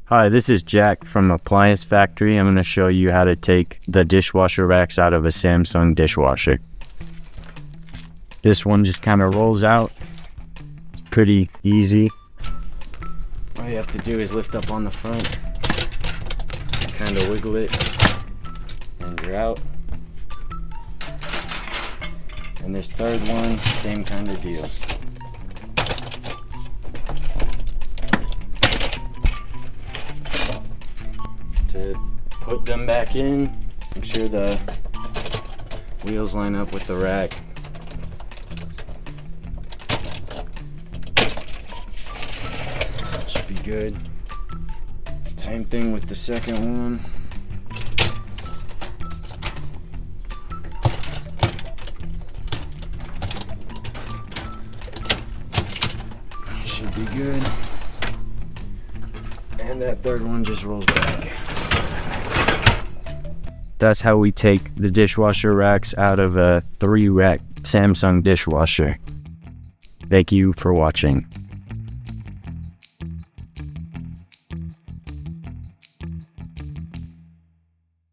Hi, this is Jack from Appliance Factory. I'm going to show you how to take the dishwasher racks out of a Samsung dishwasher. This one just kind of rolls out. It's pretty easy. All you have to do is lift up on the front, kind of wiggle it, and you're out. And this third one, same kind of deal. To put them back in, make sure the wheels line up with the rack. Should be good. Same thing with the second one. Should be good. And that third one just rolls back. That's how we take the dishwasher racks out of a 3-rack Samsung dishwasher. Thank you for watching.